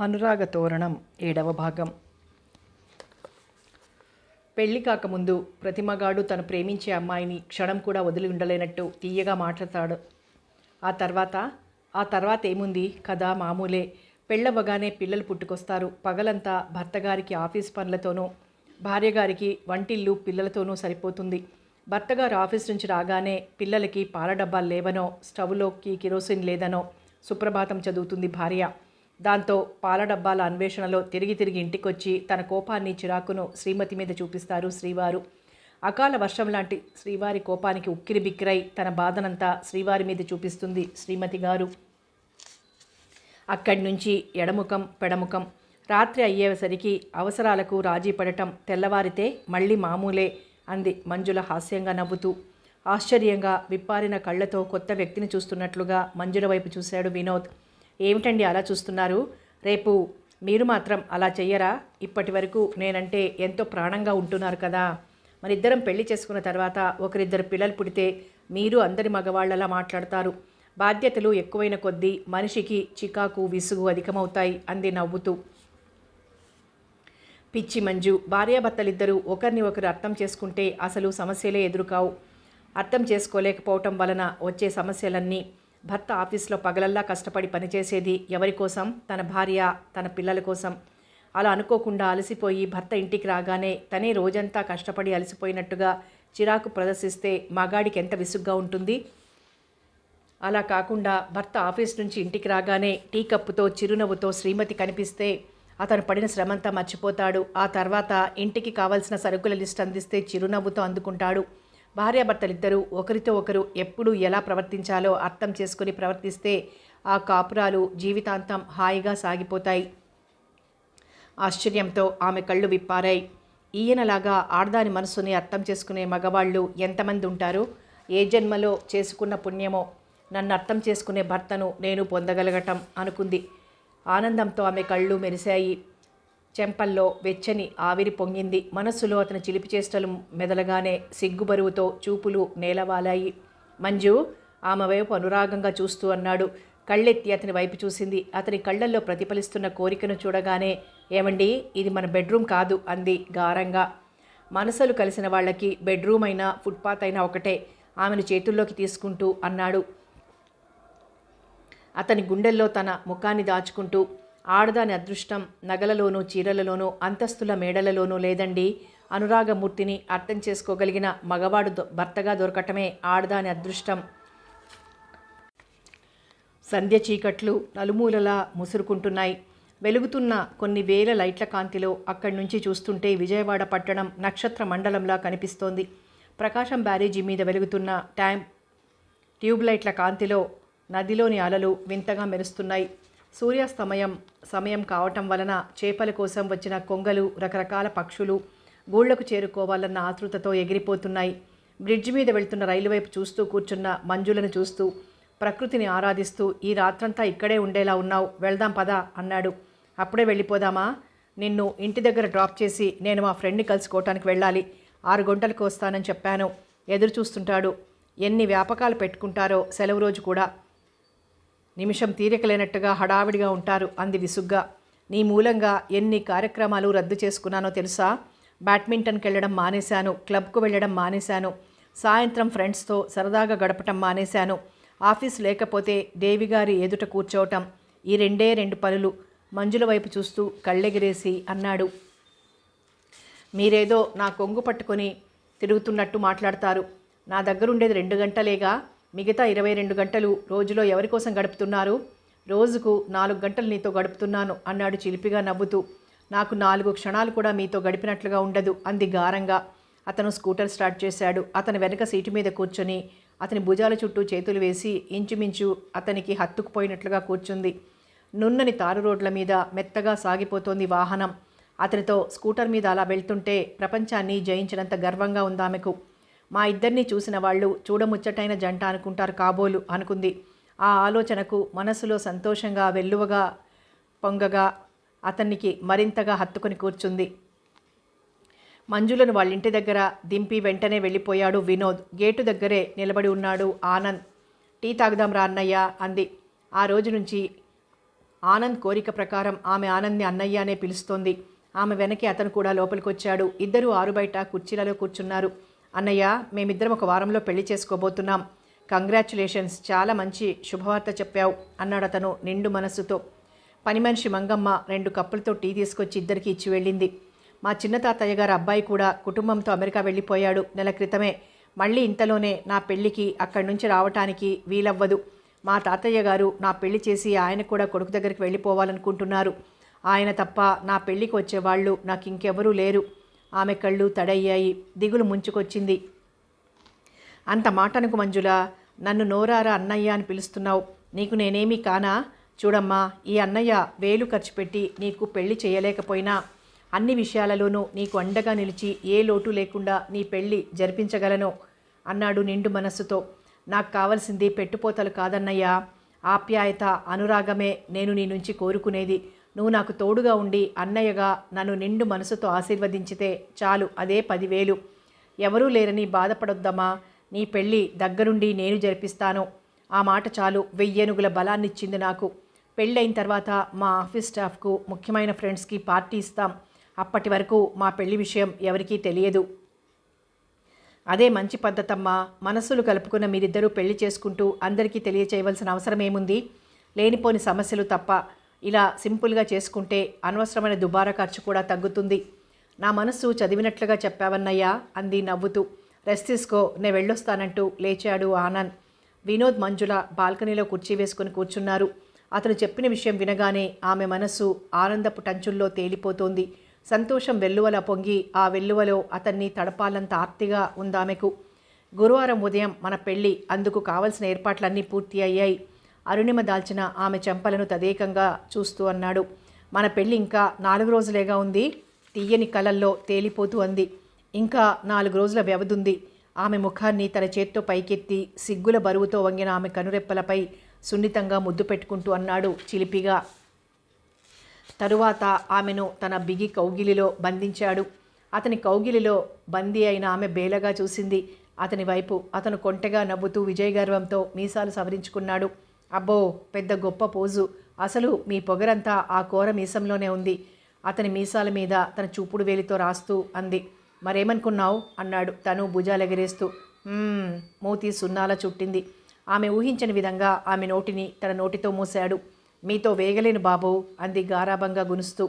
అనురాగ తోరణం 7వ భాగం. పెళ్లి కాకముందు ప్రతి మగాడు తను ప్రేమించే అమ్మాయిని క్షణం కూడా వదిలి ఉండలేనట్టు తీయగా మాట్లాడతాడు. ఆ తర్వాత ఏముంది, కథ మామూలే. పెళ్ళవ్వగానే పిల్లలు పుట్టుకొస్తారు. పగలంతా భర్తగారికి ఆఫీస్ పనులతోనూ, భార్యగారికి వంటిల్లు పిల్లలతోనూ సరిపోతుంది. భర్తగారు ఆఫీస్ నుంచి రాగానే పిల్లలకి పాల డబ్బాలు లేవనో, స్టవ్లోకి కిరోసిన్ లేదనో సుప్రభాతం చదువుతుంది భార్య. దాంతో పాల డబ్బాల అన్వేషణలో తిరిగి ఇంటికొచ్చి తన కోపాన్ని, చిరాకును శ్రీమతి మీద చూపిస్తారు శ్రీవారు. అకాల వర్షం లాంటి శ్రీవారి కోపానికి ఉక్కిరి బిక్కిరై తన బాధనంతా శ్రీవారి మీద చూపిస్తుంది శ్రీమతి గారు. అక్కడి నుంచి ఎడముఖం పెడముఖం. రాత్రి అయ్యేసరికి అవసరాలకు రాజీ పడటం, తెల్లవారితే మళ్ళీ మామూలే అంది మంజుల హాస్యంగా నవ్వుతూ. ఆశ్చర్యంగా విప్పారిన కళ్ళతో కొత్త వ్యక్తిని చూస్తున్నట్లుగా మంజుల వైపు చూశాడు వినోద్. ఏమిటండి అలా చూస్తున్నారు? రేపు మీరు మాత్రం అలా చెయ్యరా? ఇప్పటి వరకు నేనంటే ఎంతో ప్రాణంగా ఉంటున్నారు కదా. మనిద్దరం పెళ్లి చేసుకున్న తర్వాత ఒకరిద్దరు పిల్లలు పుడితే మీరు అందరి మగవాళ్ళలా మాట్లాడతారు. బాధ్యతలు ఎక్కువైన కొద్దీ మనిషికి చికాకు, విసుగు అధికమవుతాయి అంది నవ్వుతూ. పిచ్చి మంజు, భార్యాభర్తలిద్దరూ ఒకరిని ఒకరు అర్థం చేసుకుంటే అసలు సమస్యలే ఎదురుకావు. అర్థం చేసుకోలేకపోవటం వలన వచ్చే సమస్యలన్నీ. భర్త ఆఫీస్లో పగలల్లా కష్టపడి పనిచేసేది ఎవరి కోసం? తన భార్య, తన పిల్లల కోసం. అలా అనుకోకుండా అలసిపోయి భర్త ఇంటికి రాగానే తనే రోజంతా కష్టపడి అలసిపోయినట్టుగా చిరాకు ప్రదర్శిస్తే మగాడికి ఎంత విసుగ్గా ఉంటుంది. అలా కాకుండా భర్త ఆఫీస్ నుంచి ఇంటికి రాగానే టీ కప్పుతో చిరునవ్వుతో శ్రీమతి కనిపిస్తే అతను పడిన శ్రమంతా మర్చిపోతాడు. ఆ తర్వాత ఇంటికి కావలసిన సరుకుల లిస్ట్ అందిస్తే చిరునవ్వుతో అందుకుంటాడు. భార్యాభర్తలిద్దరూ ఒకరితో ఒకరు ఎప్పుడు ఎలా ప్రవర్తించాలో అర్థం చేసుకుని ప్రవర్తిస్తే ఆ కాపురాలు జీవితాంతం హాయిగా సాగిపోతాయి. ఆశ్చర్యంతో ఆమె కళ్ళు విప్పారాయి. ఈయనలాగా ఆడదాని మనసుని అర్థం చేసుకునే మగవాళ్ళు ఎంతమంది ఉంటారు? ఏ జన్మలో చేసుకున్న పుణ్యమో నన్ను అర్థం చేసుకునే భర్తను నేను పొందగలగటం అనుకుంది. ఆనందంతో ఆమె కళ్ళు మెరిశాయి. చెంపల్లో వెచ్చని ఆవిరి పొంగింది. మనస్సులో అతని చిలిపి చేష్టలు మెదలగానే సిగ్గుబరువుతో చూపులు నేలవాలాయి. మంజు ఆమె వైపు అనురాగంగా చూస్తూ అన్నాడు. కళ్ళెత్తి అతని వైపు చూసింది. అతని కళ్ళల్లో ప్రతిఫలిస్తున్న కోరికను చూడగానే, ఏమండి, ఇది మన బెడ్రూమ్ కాదు అంది గారంగా. మనసులు కలిసిన వాళ్ళకి బెడ్రూమ్ అయినా ఫుట్పాత్ అయినా ఒకటే. ఆమెను చేతుల్లోకి తీసుకుంటూ అన్నాడు. అతని గుండెల్లో తన ముఖాన్ని దాచుకుంటూ, ఆడదాని అదృష్టం నగలలోనూ, చీరలలోనూ, అంతస్తుల మేడలలోనూ లేదండి. అనురాగమూర్తిని అర్థం చేసుకోగలిగిన మగవాడు భర్తగా దొరకటమే ఆడదాని అదృష్టం. సంధ్య చీకట్లు నలుమూలలా ముసురుకుంటున్నాయి. వెలుగుతున్న కొన్ని వేల లైట్ల కాంతిలో అక్కడి నుంచి చూస్తుంటే విజయవాడ పట్టణం నక్షత్ర మండలంలా కనిపిస్తోంది. ప్రకాశం బ్యారేజీ మీద వెలుగుతున్న ట్యూబ్లైట్ల కాంతిలో నదిలోని అలలు వింతగా మెరుస్తున్నాయి. సమయం కావటం వలన చేపల కోసం వచ్చిన కొంగలు, రకరకాల పక్షులు గూళ్లకు చేరుకోవాలన్న ఆతృతతో ఎగిరిపోతున్నాయి. బ్రిడ్జి మీద వెళ్తున్న రైలు వైపు చూస్తూ కూర్చున్న మంజులను చూస్తూ, ప్రకృతిని ఆరాధిస్తూ, ఈ రాత్రంతా ఇక్కడే ఉండేలా ఉన్నావు, వెళ్దాం పదా అన్నాడు. అప్పుడే వెళ్ళిపోదామా? నిన్ను ఇంటి దగ్గర డ్రాప్ చేసి నేను మా ఫ్రెండ్ని కలుసుకోవటానికి వెళ్ళాలి. 6 గంటలకు వస్తానని చెప్పాను. ఎదురు చూస్తుంటాడు. ఎన్ని వ్యాపకాలు పెట్టుకుంటారో సెలవు రోజు కూడా. నిమిషం తీరికలేనట్టుగా హడావిడిగా ఉంటారు అంది విసుగ్గా. నీ మూలంగా ఎన్ని కార్యక్రమాలు రద్దు చేసుకున్నానో తెలుసా? బ్యాడ్మింటన్కి వెళ్ళడం మానేశాను, క్లబ్కు వెళ్ళడం మానేశాను, సాయంత్రం ఫ్రెండ్స్తో సరదాగా గడపటం మానేశాను, ఆఫీస్ లేకపోతే దేవిగారి ఎదుట కూర్చోవటం. ఈ 2 పనులు. మంజుల వైపు చూస్తూ కళ్ళెగిరేసి అన్నాడు. మీరేదో నా కొంగు పట్టుకొని తిరుగుతున్నట్టు మాట్లాడతారు. నా దగ్గరుండేది 2 గంటలేగా. మిగతా 22 గంటలు రోజులో ఎవరి కోసం గడుపుతున్నారు? రోజుకు 4 గంటలు నీతో గడుపుతున్నాను అన్నాడు చిలిపిగా నవ్వుతూ. నాకు 4 క్షణాలు కూడా మీతో గడిపినట్లుగా ఉండదు అంది గారంగా. అతను స్కూటర్ స్టార్ట్ చేశాడు. అతని వెనక సీటు మీద కూర్చొని అతని భుజాల చుట్టూ చేతులు వేసి ఇంచుమించు అతనికి హత్తుకుపోయినట్లుగా కూర్చుంది. నున్నని తారు రోడ్ల మీద మెత్తగా సాగిపోతోంది వాహనం. అతనితో స్కూటర్ మీద అలా వెళ్తుంటే ప్రపంచాన్ని జయించినంత గర్వంగా ఉందామెకు. మా ఇద్దరిని చూసిన వాళ్ళు చూడముచ్చటైన జంట అనుకుంటారు కాబోలు అనుకుంది. ఆ ఆలోచనకు మనసులో సంతోషంగా వెల్లువగా పొంగగా అతనికి మరింతగా హత్తుకొని కూర్చుంది. మంజులను వాళ్ళింటి దగ్గర దింపి వెంటనే వెళ్ళిపోయాడు వినోద్. గేటు దగ్గరే నిలబడి ఉన్నాడు ఆనంద్. టీ తాగుదాం రా అన్నయ్య అంది. ఆ రోజు నుంచి ఆనంద్ కోరిక ప్రకారం ఆమె ఆనంద్ని అన్నయ్య అనే పిలుస్తోంది. ఆమె వెనకే అతను కూడా లోపలికొచ్చాడు. ఇద్దరూ ఆరుబయట కుర్చీలలో కూర్చున్నారు. అన్నయ్య, మేమిద్దరం ఒక వారంలో పెళ్లి చేసుకోబోతున్నాం. కంగ్రాచ్యులేషన్స్, చాలా మంచి శుభవార్త చెప్పావు అన్నాడు అతను నిండు మనస్సుతో. పని మనిషి మంగమ్మ 2 కప్పులతో టీ తీసుకొచ్చి ఇద్దరికి ఇచ్చి వెళ్ళింది. మా చిన్న తాతయ్య గారు అబ్బాయి కూడా కుటుంబంతో అమెరికా వెళ్ళిపోయాడు నెల క్రితమే. మళ్ళీ ఇంతలోనే నా పెళ్లికి అక్కడి నుంచి రావటానికి వీలవ్వదు. మా తాతయ్య గారు నా పెళ్లి చేసి ఆయన కూడా కొడుకు దగ్గరికి వెళ్ళిపోవాలనుకుంటున్నారు. ఆయన తప్ప నా పెళ్లికి వచ్చేవాళ్ళు నాకు ఇంకెవరూ లేరు. ఆమె కళ్ళు తడయ్యాయి. దిగులు ముంచుకొచ్చింది. అంత మాటనకు మంజుల, నన్ను నోరారా అన్నయ్య అని పిలుస్తున్నావు. నీకు నేనేమీ కానా? చూడమ్మా, ఈ అన్నయ్య వేలు ఖర్చు పెట్టి నీకు పెళ్లి చేయలేకపోయినా అన్ని విషయాలలోనూ నీకు అండగా నిలిచి ఏ లోటు లేకుండా నీ పెళ్లి జరిపించగలను అన్నాడు నిండు మనస్సుతో. నాకు కావలసింది పెట్టుపోతలు కాదన్నయ్యా, ఆప్యాయత, అనురాగమే నేను నీ నుంచి కోరుకునేది. నువ్వు నాకు తోడుగా ఉండి అన్నయ్యగా నన్ను నిండు మనసుతో ఆశీర్వదించితే చాలు, అదే 10,000. ఎవరూ లేరని బాధపడొద్దమ్మా, నీ పెళ్ళి దగ్గరుండి నేను జరిపిస్తాను. ఆ మాట చాలు 1000 ఏనుగుల బలాన్నిచ్చింది నాకు. పెళ్ళైన తర్వాత మా ఆఫీస్ స్టాఫ్కు, ముఖ్యమైన ఫ్రెండ్స్కి పార్టీ ఇస్తాం. అప్పటి వరకు మా పెళ్లి విషయం ఎవరికీ తెలియదు. అదే మంచి పద్ధతమ్మా. మనస్సులు కలుపుకున్న మీరిద్దరూ పెళ్లి చేసుకుంటూ అందరికీ తెలియచేయవలసిన అవసరం ఏముంది? లేనిపోని సమస్యలు తప్ప. ఇలా సింపుల్గా చేసుకుంటే అనవసరమైన దుబారా ఖర్చు కూడా తగ్గుతుంది. నా మనస్సు చదివినట్లుగా చెప్పావన్నయ్యా అంది నవ్వుతూ. రెస్ట్ తీసుకో, నేను వెళ్ళొస్తానంటూ లేచాడు ఆనంద్. వినోద్, మంజుల బాల్కనీలో కుర్చీ వేసుకుని కూర్చున్నారు. అతను చెప్పిన విషయం వినగానే ఆమె మనస్సు ఆనందపు టంచుల్లో తేలిపోతోంది. సంతోషం వెల్లువల పొంగి ఆ వెల్లువలో అతన్ని తడపాలంత ఆర్తిగా ఉందామెకు. గురువారం ఉదయం మన పెళ్ళి, అందుకు కావలసిన ఏర్పాట్లన్నీ పూర్తి అయ్యాయి. అరుణిమ దాల్చిన ఆమె చెంపలను తదేకంగా చూస్తూ అన్నాడు. మన పెళ్ళి ఇంకా 4 రోజులేగా ఉంది. తీయని కలల్లో తేలిపోతూ అంది. ఇంకా 4 రోజుల వ్యవధుంది. ఆమె ముఖాన్ని తన చేత్తో పైకెత్తి సిగ్గుల బరువుతో వంగిన ఆమె కనురెప్పలపై సున్నితంగా ముద్దు పెట్టుకుంటూ అన్నాడు చిలిపిగా. తరువాత ఆమెను తన బిగి కౌగిలిలో బంధించాడు. అతని కౌగిలిలో బందీ అయిన ఆమె బేలగా చూసింది అతని వైపు. అతను కొంటెగా నవ్వుతూ విజయగర్వంతో మీసాలు సవరించుకున్నాడు. అబ్బో, పెద్ద గొప్ప పోజు. అసలు మీ పొగరంతా ఆ కోర మీసంలోనే ఉంది. అతని మీసాల మీద తన చూపుడు వేలితో రాస్తూ అంది. మరేమనుకున్నావు అన్నాడు తను భుజాలెగరేస్తూ. మూతి సున్నాల చుట్టింది. ఆమె ఊహించని విధంగా ఆమె నోటిని తన నోటితో మూశాడు. మీతో వేగలేను బాబు అంది గారాబంగా గునుస్తూ.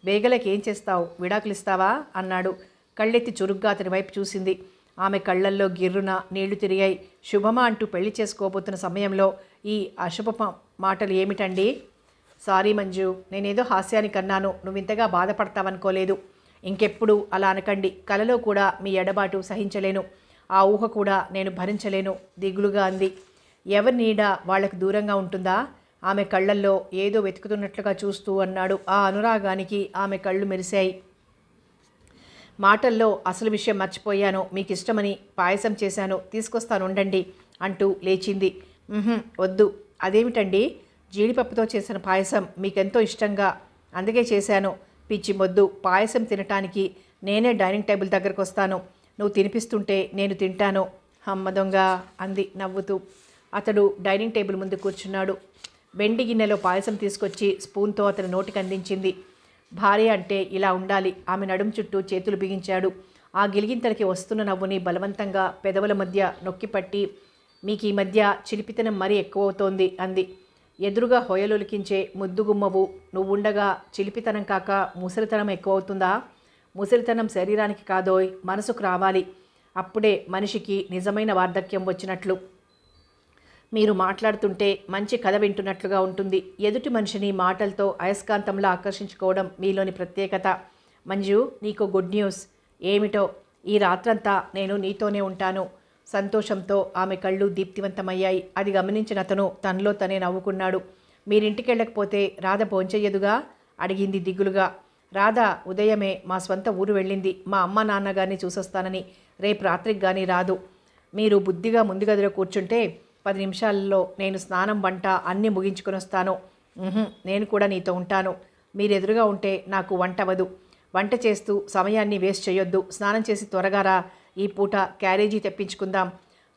వేగలకేం చేస్తావు? విడాకులిస్తావా అన్నాడు. కళ్ళెత్తి చురుగ్గా అతని వైపు చూసింది. ఆమె కళ్ళల్లో గిర్రున నీళ్లు తిరిగాయి. శుభమా అంటూ పెళ్లి చేసుకోబోతున్న సమయంలో ఈ అశుభ మాటలు ఏమిటండి? సారీ మంజు, నేనేదో హాస్యానికి అన్నాను. నువ్వింతగా బాధపడతావనుకోలేదు. ఇంకెప్పుడు అలా అనకండి. కలలో కూడా మీ ఎడబాటు సహించలేను. ఆ ఊహ కూడా నేను భరించలేను దిగులుగా అంది. ఎవరి నీడ వాళ్లకు దూరంగా ఉంటుందా? ఆమె కళ్ళల్లో ఏదో వెతుకుతున్నట్లుగా చూస్తూ అన్నాడు. ఆ అనురాగానికి ఆమె కళ్ళు మెరిశాయి. మాటల్లో అసలు విషయం మర్చిపోయాను. మీకు ఇష్టమని పాయసం చేశాను, తీసుకొస్తాను ఉండండి అంటూ లేచింది. వద్దు. అదేమిటండి? జీడిపప్పుతో చేసిన పాయసం మీకెంతో ఇష్టంగా, అందుకే చేశాను. పిచ్చి మొద్దు, పాయసం తినటానికి నేనే డైనింగ్ టేబుల్ దగ్గరకు వస్తాను. నువ్వు తినిపిస్తుంటే నేను తింటాను. అమ్మ దొంగ అంది నవ్వుతూ. అతడు డైనింగ్ టేబుల్ ముందు కూర్చున్నాడు. బెండి గిన్నెలో పాయసం తీసుకొచ్చి స్పూన్తో అతని నోటికి అందించింది. భార్య అంటే ఇలా ఉండాలి. ఆమె నడుం చుట్టూ చేతులు బిగించాడు. ఆ గిలిగింతలకి వస్తున్న నవ్వుని బలవంతంగా పెదవుల మధ్య నొక్కిపట్టి, మీకు ఈ మధ్య చిలిపితనం మరీ ఎక్కువవుతోంది అంది. ఎదురుగా హొయలులికించే ముద్దుగుమ్మవు నువ్వుండగా చిలిపితనం కాక ముసలితనం ఎక్కువవుతుందా? ముసలితనం శరీరానికి కాదోయ్, మనసుకు రావాలి. అప్పుడే మనిషికి నిజమైన వార్ధక్యం వచ్చినట్లు. మీరు మాట్లాడుతుంటే మంచి కథ వింటున్నట్లుగా ఉంటుంది. ఎదుటి మనిషిని మాటలతో అయస్కాంతంలో ఆకర్షించుకోవడం మీలోని ప్రత్యేకత. మంజు, నీకు గుడ్ న్యూస్. ఏమిటో? ఈ రాత్రంతా నేను నీతోనే ఉంటాను. సంతోషంతో ఆమె కళ్ళు దీప్తివంతమయ్యాయి. అది గమనించిన అతను తనలో తనే నవ్వుకున్నాడు. మీరింటికి వెళ్ళకపోతే రాధ భోంచెయ్యదుగా అడిగింది దిగులుగా. రాధ ఉదయమే మా స్వంత ఊరు వెళ్ళింది. మా అమ్మ నాన్నగారిని చూసొస్తానని. రేపు రాత్రికి కానీ రాదు. మీరు బుద్ధిగా ముందు గదిలో కూర్చుంటే 10 నిమిషాలలో నేను స్నానం, వంట అన్నీ ముగించుకొని వస్తాను. నేను కూడా నీతో ఉంటాను. మీరెదురుగా ఉంటే నాకు వంట అవ్వదు. వంట చేస్తూ సమయాన్ని వేస్ట్ చేయొద్దు. స్నానం చేసి త్వరగా రా. ఈ పూట క్యారేజీ తెప్పించుకుందాం.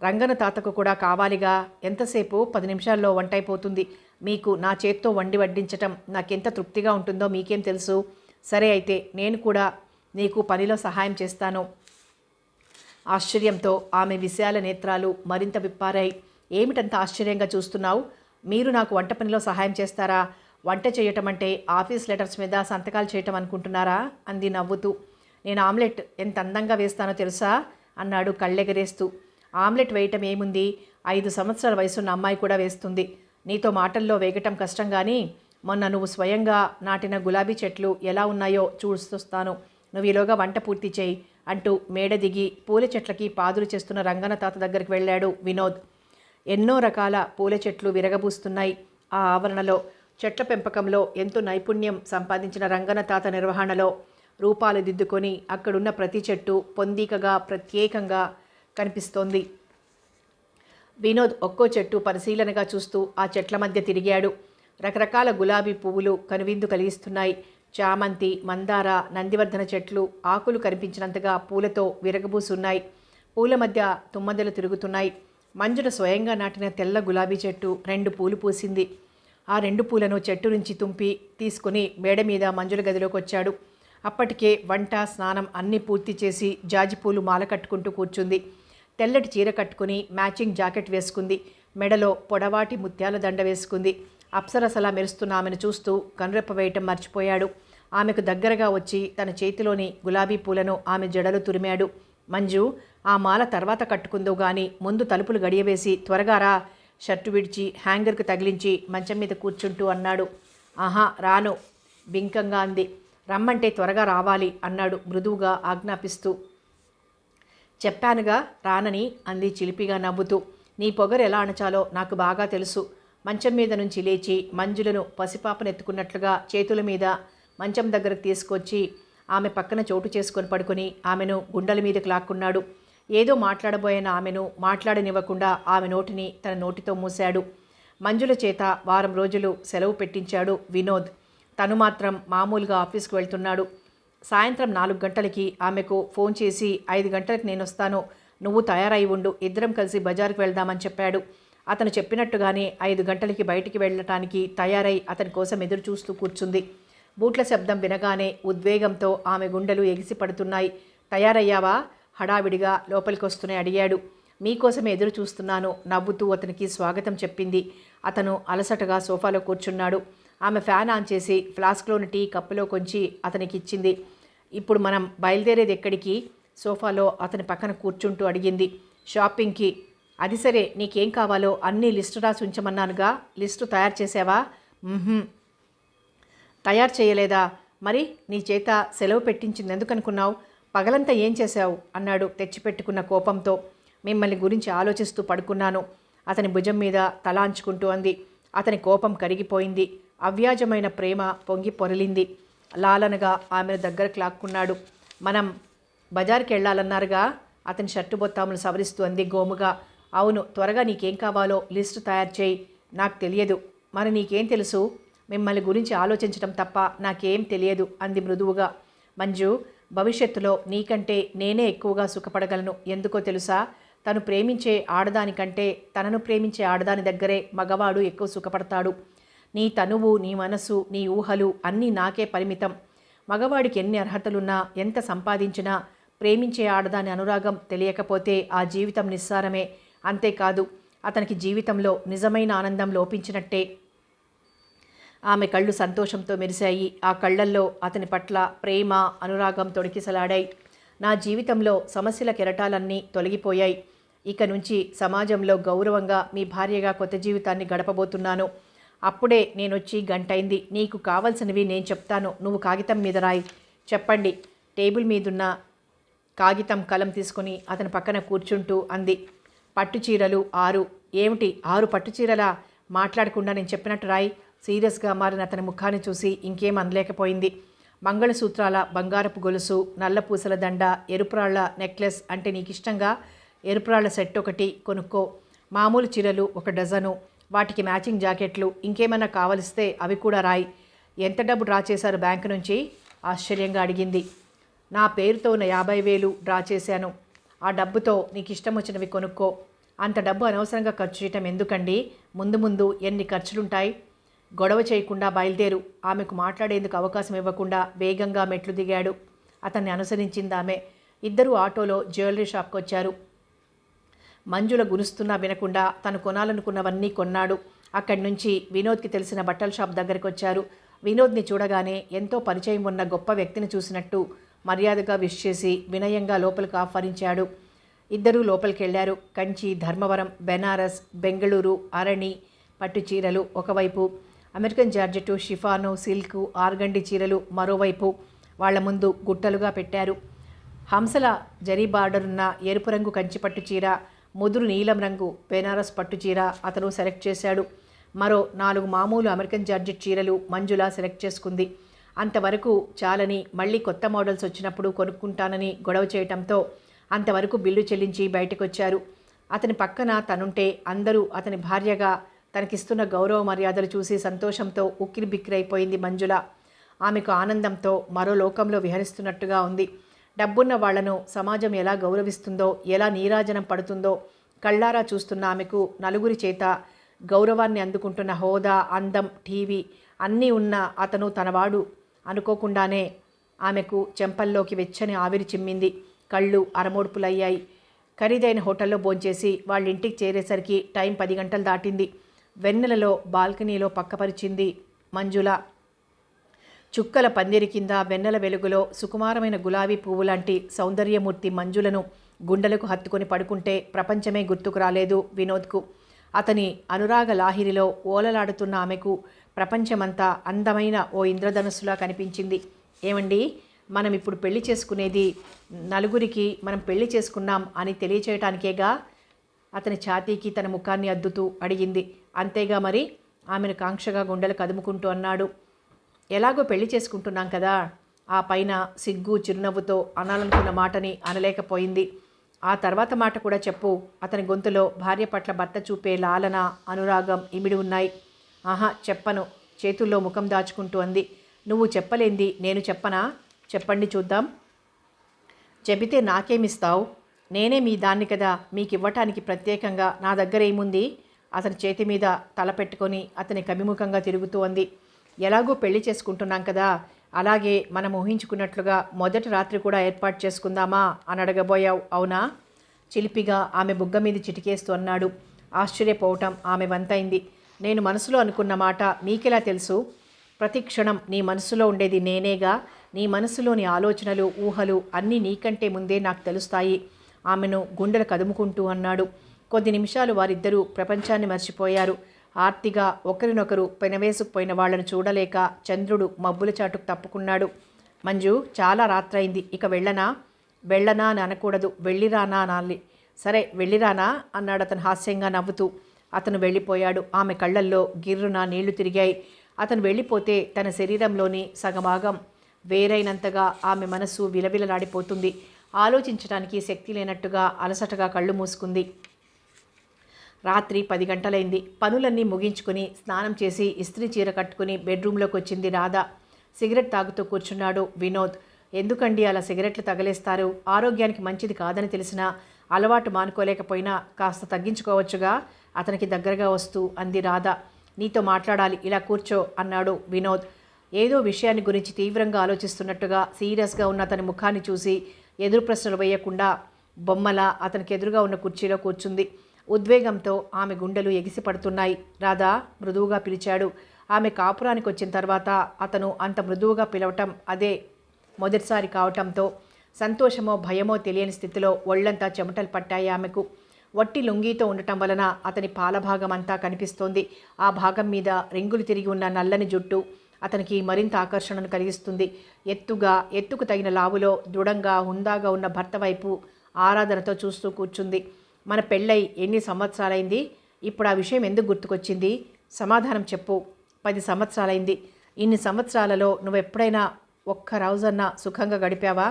రంగన తాతకు కూడా కావాలిగా. ఎంతసేపు? 10 నిమిషాల్లో వంట అయిపోతుంది. మీకు నా చేత్తో వండి వడ్డించటం నాకెంత తృప్తిగా ఉంటుందో మీకేం తెలుసు. సరే అయితే నేను కూడా నీకు పనిలో సహాయం చేస్తాను. ఆశ్చర్యంతో ఆమె విశాల నేత్రాలు మరింత విప్పారాయి. ఏమిటంత ఆశ్చర్యంగా చూస్తున్నావు? మీరు నాకు వంట పనిలో సహాయం చేస్తారా? వంట చేయటం అంటే ఆఫీస్ లెటర్స్ మీద సంతకాలు చేయటం అనుకుంటున్నారా? అంది నవ్వుతూ. నేను ఆమ్లెట్ ఎంత అందంగా వేస్తానో తెలుసా? అన్నాడు కళ్ళెగరేస్తూ. ఆమ్లెట్ వేయటం ఏముంది, 5 సంవత్సరాల వయసున్న అమ్మాయి కూడా వేస్తుంది. నీతో మాటల్లో వేగటం కష్టం కానీ మొన్న నువ్వు స్వయంగా నాటిన గులాబీ చెట్లు ఎలా ఉన్నాయో చూస్తొస్తాను. నువ్వు ఈలోగా వంట పూర్తి చేయి అంటూ మేడ దిగి పూల చెట్లకి పాదులు చేస్తున్న రంగన తాత దగ్గరికి వెళ్ళాడు వినోద్. ఎన్నో రకాల పూల చెట్లు విరగబూస్తున్నాయి. ఆ ఆవరణలో చెట్ల పెంపకంలో ఎంతో నైపుణ్యం సంపాదించిన రంగన తాత నిర్వహణలో రూపాలు దిద్దుకొని అక్కడున్న ప్రతి చెట్టు పొందికగా ప్రత్యేకంగా కనిపిస్తోంది. వినోద్ ఒక్కో చెట్టు పరిశీలనగా చూస్తూ ఆ చెట్ల మధ్య తిరిగాడు. రకరకాల గులాబీ పువ్వులు కనువిందు కలిగిస్తున్నాయి. చామంతి, మందార, నందివర్ధన చెట్లు ఆకులు కనిపించినంతగా పూలతో విరగబూసున్నాయి. పూల మధ్య తుమ్మదలు తిరుగుతున్నాయి. మంజుల స్వయంగా నాటిన తెల్ల గులాబీ చెట్టు 2 పూలు పూసింది. ఆ 2 పూలను చెట్టు నుంచి తుంపి తీసుకుని మేడ మీద మంజుల గదిలోకి వచ్చాడు. అప్పటికే వంట, స్నానం అన్నీ పూర్తి చేసి జాజిపూలు మాల కట్టుకుంటూ కూర్చుంది. తెల్లటి చీర కట్టుకుని మ్యాచింగ్ జాకెట్ వేసుకుంది. మెడలో పొడవాటి ముత్యాల దండ వేసుకుంది. అప్సరసలా మెరుస్తున్న ఆమెను చూస్తూ కనురెప్ప వేయటం మర్చిపోయాడు. ఆమెకు దగ్గరగా వచ్చి తన చేతిలోని గులాబీ పూలను ఆమె జడలు తురిమాడు. మంజు, ఆ మాల తర్వాత కట్టుకుందో గాని ముందు తలుపులు గడియవేసి త్వరగా రా, షర్టు విడిచి హ్యాంగర్కు తగిలించి మంచం మీద కూర్చుంటూ అన్నాడు. ఆహా రాను, బింకంగా అంది. రమ్మంటే త్వరగా రావాలి అన్నాడు మృదువుగా ఆజ్ఞాపిస్తూ. చెప్పానుగా రానని అంది చిలిపిగా నవ్వుతూ. నీ పొగరు ఎలా అణచాలో నాకు బాగా తెలుసు. మంచం మీద నుంచి లేచి మంజులను పసిపాపనెత్తుకున్నట్లుగా చేతుల మీద మంచం దగ్గరకు తీసుకొచ్చి ఆమె పక్కన చోటు చేసుకొని పడుకొని ఆమెను గుండెల మీదకి లాక్కున్నాడు. ఏదో మాట్లాడబోయిన ఆమెను మాట్లాడనివ్వకుండా ఆమె నోటిని తన నోటితో మూశాడు. మంజుల చేత వారం రోజులు సెలవు పెట్టించాడు వినోద్. తను మాత్రం మామూలుగా ఆఫీస్కి వెళ్తున్నాడు. సాయంత్రం 4 గంటలకి ఆమెకు ఫోన్ చేసి 5 గంటలకు నేను వస్తాను, నువ్వు తయారై ఉండు, ఇద్దరం కలిసి బజార్కి వెళ్దామని చెప్పాడు. అతను చెప్పినట్టుగానే 5 గంటలకి బయటికి వెళ్ళటానికి తయారై అతని కోసం ఎదురు చూస్తూ కూర్చుంది. బూట్ల శబ్దం వినగానే ఉద్వేగంతో ఆమె గుండెలు ఎగిసి పడుతున్నాయి. తయారయ్యావా? హడావిడిగా లోపలికి వస్తూనే అడిగాడు. మీకోసమే ఎదురు చూస్తున్నాను, నవ్వుతూ అతనికి స్వాగతం చెప్పింది. అతను అలసటగా సోఫాలో కూర్చున్నాడు. ఆమె ఫ్యాన్ ఆన్ చేసి ఫ్లాస్క్లోని టీ కప్పులో కొంచి అతనికి ఇచ్చింది. ఇప్పుడు మనం బయలుదేరేది ఎక్కడికి? సోఫాలో అతని పక్కన కూర్చుంటూ అడిగింది. షాపింగ్కి. అది సరే, నీకేం కావాలో అన్నీ లిస్టు రాసి ఉంచమన్నానుగా, లిస్టు తయారు చేసావా? తయారు చేయలేదా? మరి నీ చేత సెలవు పెట్టించింది ఎందుకనుకున్నావు? పగలంతా ఏం చేశావు అన్నాడు తెచ్చిపెట్టుకున్న కోపంతో. మిమ్మల్ని గురించి ఆలోచిస్తూ పడుకున్నాను, అతని భుజం మీద తలాంచుకుంటూ అంది. అతని కోపం కరిగిపోయింది. అవ్యాజమైన ప్రేమ పొంగి పొరలింది. లాలనగా ఆమెను దగ్గరకు లాక్కున్నాడు. మనం బజార్కి వెళ్ళాలన్నారుగా, అతని షర్టు బొత్తాములు సవరిస్తూ అంది గోముగా. అవును, త్వరగా నీకేం కావాలో లిస్టు తయారు చేయి. నాకు తెలియదు. మరి నీకేం తెలుసు? మిమ్మల్ని గురించి ఆలోచించడం తప్ప నాకేం తెలియదు అంది మృదువుగా. మంజు, భవిష్యత్తులో నీకంటే నేనే ఎక్కువగా సుఖపడగలను. ఎందుకో తెలుసా? తను ప్రేమించే ఆడదానికంటే తనను ప్రేమించే ఆడదాని దగ్గరే మగవాడు ఎక్కువ సుఖపడతాడు. నీ తనువు, నీ మనసు, నీ ఊహలు అన్నీ నాకే పరిమితం. మగవాడికి ఎన్ని అర్హతలున్నా, ఎంత సంపాదించినా ప్రేమించే ఆడదాని అనురాగం తెలియకపోతే ఆ జీవితం నిస్సారమే. అంతేకాదు, అతనికి జీవితంలో నిజమైన ఆనందం లోపించినట్టే. ఆమె కళ్ళు సంతోషంతో మెరిశాయి. ఆ కళ్ళల్లో అతని పట్ల ప్రేమ, అనురాగం తొడికిసలాడాయి. నా జీవితంలో సమస్యల కెరటాలన్నీ తొలగిపోయాయి. ఇక నుంచి సమాజంలో గౌరవంగా మీ భార్యగా కొత్త జీవితాన్ని గడపబోతున్నాను. అప్పుడే నేనొచ్చి గంటైంది. నీకు కావలసినవి నేను చెప్తాను, నువ్వు కాగితం మీద రాయి. చెప్పండి. టేబుల్ మీదున్న కాగితం, కలం తీసుకొని అతని పక్కన కూర్చుంటూ అంది. పట్టుచీరలు 6. ఏమిటి 6 పట్టుచీరలా? మాట్లాడకుండా నేను చెప్పినట్టు రాయి. సీరియస్గా మారిన అతని ముఖాన్ని చూసి ఇంకేం అనలేకపోయింది. మంగళసూత్రాల బంగారపు గొలుసు, నల్ల పూసల దండ, ఎరుపురాళ్ల నెక్లెస్ అంటే నీకిష్టంగా ఎరుపురాళ్ల సెట్ ఒకటి కొనుక్కో. మామూలు చీరలు 1 డజను, వాటికి మ్యాచింగ్ జాకెట్లు, ఇంకేమైనా కావలిస్తే అవి కూడా రాయి. ఎంత డబ్బు డ్రా చేశారు బ్యాంకు నుంచి? ఆశ్చర్యంగా అడిగింది. నా పేరుతో ఉన్న 50,000 డ్రా చేశాను. ఆ డబ్బుతో నీకు ఇష్టం వచ్చినవి కొనుక్కో. అంత డబ్బు అనవసరంగా ఖర్చు చేయటం ఎందుకండి? ముందు ముందు ఎన్ని ఖర్చులుంటాయి. గొడవ చేయకుండా బయలుదేరు. ఆమెకు మాట్లాడేందుకు అవకాశం ఇవ్వకుండా వేగంగా మెట్లు దిగాడు. అతన్ని అనుసరించింది ఆమె. ఇద్దరూ ఆటోలో జ్యువెలరీ షాప్కి వచ్చారు. మంజుల గునుస్తున్నా వినకుండా తను కొనాలనుకున్నవన్నీ కొన్నాడు. అక్కడి నుంచి వినోద్కి తెలిసిన బట్టల షాప్ దగ్గరికి వచ్చారు. వినోద్ని చూడగానే ఎంతో పరిచయం ఉన్న గొప్ప వ్యక్తిని చూసినట్టు మర్యాదగా విష్ చేసి వినయంగా లోపలికి ఆహ్వానించాడు. ఇద్దరూ లోపలికి వెళ్ళారు. కంచి, ధర్మవరం, బెనారస్, బెంగళూరు, అరణి పట్టు చీరలు ఒకవైపు, American georgette, chiffon, silk, organdie చీరలు మరోవైపు వాళ్ల ముందు గుట్టలుగా పెట్టారు. హంసల జరీ బార్డరున్న ఎరుపు రంగు కంచిపట్టు చీర, ముదురు నీలం రంగు బెనారస్ పట్టు చీర అతను సెలెక్ట్ చేశాడు. మరో 4 మామూలు అమెరికన్ జార్జెట్ చీరలు మంజుల సెలెక్ట్ చేసుకుంది. అంతవరకు చాలని మళ్ళీ కొత్త మోడల్స్ వచ్చినప్పుడు కొనుక్కుంటానని గొడవ చేయటంతో అంతవరకు బిల్లు చెల్లించి బయటకొచ్చారు. అతని పక్కన తనుంటే అందరూ అతని భార్యగా తనకిస్తున్న గౌరవ మర్యాదలు చూసి సంతోషంతో ఉక్కిరి బిక్కిరైపోయింది మంజుల. ఆమెకు ఆనందంతో మరో లోకంలో విహరిస్తున్నట్టుగా ఉంది. డబ్బున్న వాళ్లను సమాజం ఎలా గౌరవిస్తుందో, ఎలా నీరాజనం పడుతుందో కళ్ళారా చూస్తున్న ఆమెకు నలుగురి చేత గౌరవాన్ని అందుకుంటున్న హోదా, అందం, టీవీ అన్నీ ఉన్న అతను తనవాడు అనుకోకుండానే ఆమెకు చెంపల్లోకి వెచ్చని ఆవిరి చిమ్మింది. కళ్ళు అరమోడ్పులయ్యాయి. ఖరీదైన హోటల్లో భోంచేసి వాళ్ళ ఇంటికి చేరేసరికి టైం 10 గంటలు దాటింది. వెన్నెలలో బాల్కనీలో పక్కపరిచింది మంజుల. చుక్కల పందిరి కింద వెన్నెల వెలుగులో సుకుమారమైన గులాబీ పువ్వు లాంటి సౌందర్యమూర్తి మంజులను గుండెలకు హత్తుకొని పడుకుంటే ప్రపంచమే గుర్తుకు రాలేదు వినోద్కు. అతని అనురాగ లాహిరిలో ఓలలాడుతున్న ఆమెకు ప్రపంచమంతా అందమైన ఓ ఇంద్రధనుస్సులా కనిపించింది. ఏమండి, మనం ఇప్పుడు పెళ్లి చేసుకునేది నలుగురికి మనం పెళ్లి చేసుకున్నాం అని తెలియచేయటానికేగా? అతని ఛాతీకి తన ముఖాన్ని అద్దుతూ అడిగింది. అంతేగా మరి, ఆమెను కాంక్షగా గుండెలు కదుముకుంటూ అన్నాడు. ఎలాగో పెళ్లి చేసుకుంటున్నాం కదా. ఆ పైన సిగ్గు చిరునవ్వుతో అనాలనుకున్న మాటని అనలేకపోయింది. ఆ తర్వాత మాట కూడా చెప్పు. అతని గొంతులో భార్య పట్ల భర్త చూపే లాలన, అనురాగం ఇమిడి ఉన్నాయి. ఆహా, చెప్పను, చేతుల్లో ముఖం దాచుకుంటూ అంది. నువ్వు చెప్పలేంది నేను చెప్పనా? చెప్పండి చూద్దాం. చెబితే నాకేమిస్తావు? నేనే మీ దాన్ని కదా, మీకు ఇవ్వటానికి ప్రత్యేకంగా నా దగ్గర ఏముంది? అతని చేతి మీద తల పెట్టుకొని అతని కవిముఖంగా తిరుగుతూ అంది. ఎలాగో పెళ్లి చేసుకుంటున్నాం కదా, అలాగే మనం ఊహించుకున్నట్లుగా మొదటి రాత్రి కూడా ఏర్పాటు చేసుకుందామా అని అడగబోయావు, అవునా? చిలిపిగా ఆమె బుగ్గ మీద చిటికేస్తూ అన్నాడు. ఆశ్చర్యపోవటం ఆమె వంతైంది. నేను మనసులో అనుకున్న మాట నీకెలా తెలుసు? ప్రతి క్షణం నీ మనసులో ఉండేది నేనేగా. నీ మనసులోని ఆలోచనలు, ఊహలు అన్నీ నీకంటే ముందే నాకు తెలుస్తాయి. ఆమెను గుండెలు కదుముకుంటూ అన్నాడు. కొద్ది నిమిషాలు వారిద్దరూ ప్రపంచాన్ని మర్చిపోయారు. ఆర్తిగా ఒకరినొకరు పెనవేసుకుపోయిన వాళ్లను చూడలేక చంద్రుడు మబ్బుల చాటుకు తప్పుకున్నాడు. మంజు, చాలా రాత్రైంది, ఇక వెళ్ళనా? వెళ్ళనా అని అనకూడదు, వెళ్ళిరానా అనాలి. సరే వెళ్ళిరానా అన్నాడు అతను హాస్యంగా నవ్వుతూ. అతను వెళ్ళిపోయాడు. ఆమె కళ్ళల్లో గిర్రున నీళ్లు తిరిగాయి. అతను వెళ్ళిపోతే తన శరీరంలోని సగభాగం వేరైనంతగా ఆమె మనసు విలవిలలాడిపోతుంది. ఆలోచించడానికి శక్తి లేనట్టుగా అలసటగా కళ్ళు మూసుకుంది. రాత్రి 10 గంటలైంది. పనులన్నీ ముగించుకుని స్నానం చేసి ఇస్త్రీ చీర కట్టుకుని బెడ్రూమ్లోకి వచ్చింది రాధ. సిగరెట్ తాగుతూ కూర్చున్నాడు వినోద్. ఎందుకండి అలా సిగరెట్లు తగలేస్తారు? ఆరోగ్యానికి మంచిది కాదని తెలిసినా అలవాటు మానుకోలేకపోయినా కాస్త తగ్గించుకోవచ్చుగా. అతనికి దగ్గరగా వస్తూ అంది రాధ. నీతో మాట్లాడాలి, ఇలా కూర్చో అన్నాడు వినోద్. ఏదో విషయాన్ని గురించి తీవ్రంగా ఆలోచిస్తున్నట్టుగా సీరియస్గా ఉన్న అతని ముఖాన్ని చూసి ఎదురు ప్రశ్నలు వేయకుండా బొమ్మలా అతనికి ఎదురుగా ఉన్న కుర్చీలో కూర్చుంది. ఉద్వేగంతో ఆమె గుండెలు ఎగిసిపడుతున్నాయి. రాధా మృదువుగా పిలిచాడు. ఆమె కాపురానికి వచ్చిన తర్వాత అతను అంత మృదువుగా పిలవటం అదే మొదటిసారి కావటంతో సంతోషమో భయమో తెలియని స్థితిలో ఒళ్లంతా చెమటలు పట్టాయి ఆమెకు. వట్టి లుంగీతో ఉండటం వలన అతని పాలభాగం అంతా కనిపిస్తోంది. ఆ భాగం మీద రింగులు తిరిగి ఉన్న నల్లని జుట్టు అతనికి మరింత ఆకర్షణను కలిగిస్తుంది. ఎత్తుకు తగిన లావులో దృఢంగా హుందాగా ఉన్న భర్త వైపు ఆరాధనతో చూస్తూ కూర్చుంది. మన పెళ్ళై ఎన్ని సంవత్సరాలైంది? ఇప్పుడు ఆ విషయం ఎందుకు గుర్తుకొచ్చింది? సమాధానం చెప్పు. 10 సంవత్సరాలైంది. ఇన్ని సంవత్సరాలలో నువ్వెప్పుడైనా ఒక్క రోజన్నా సుఖంగా గడిపావా?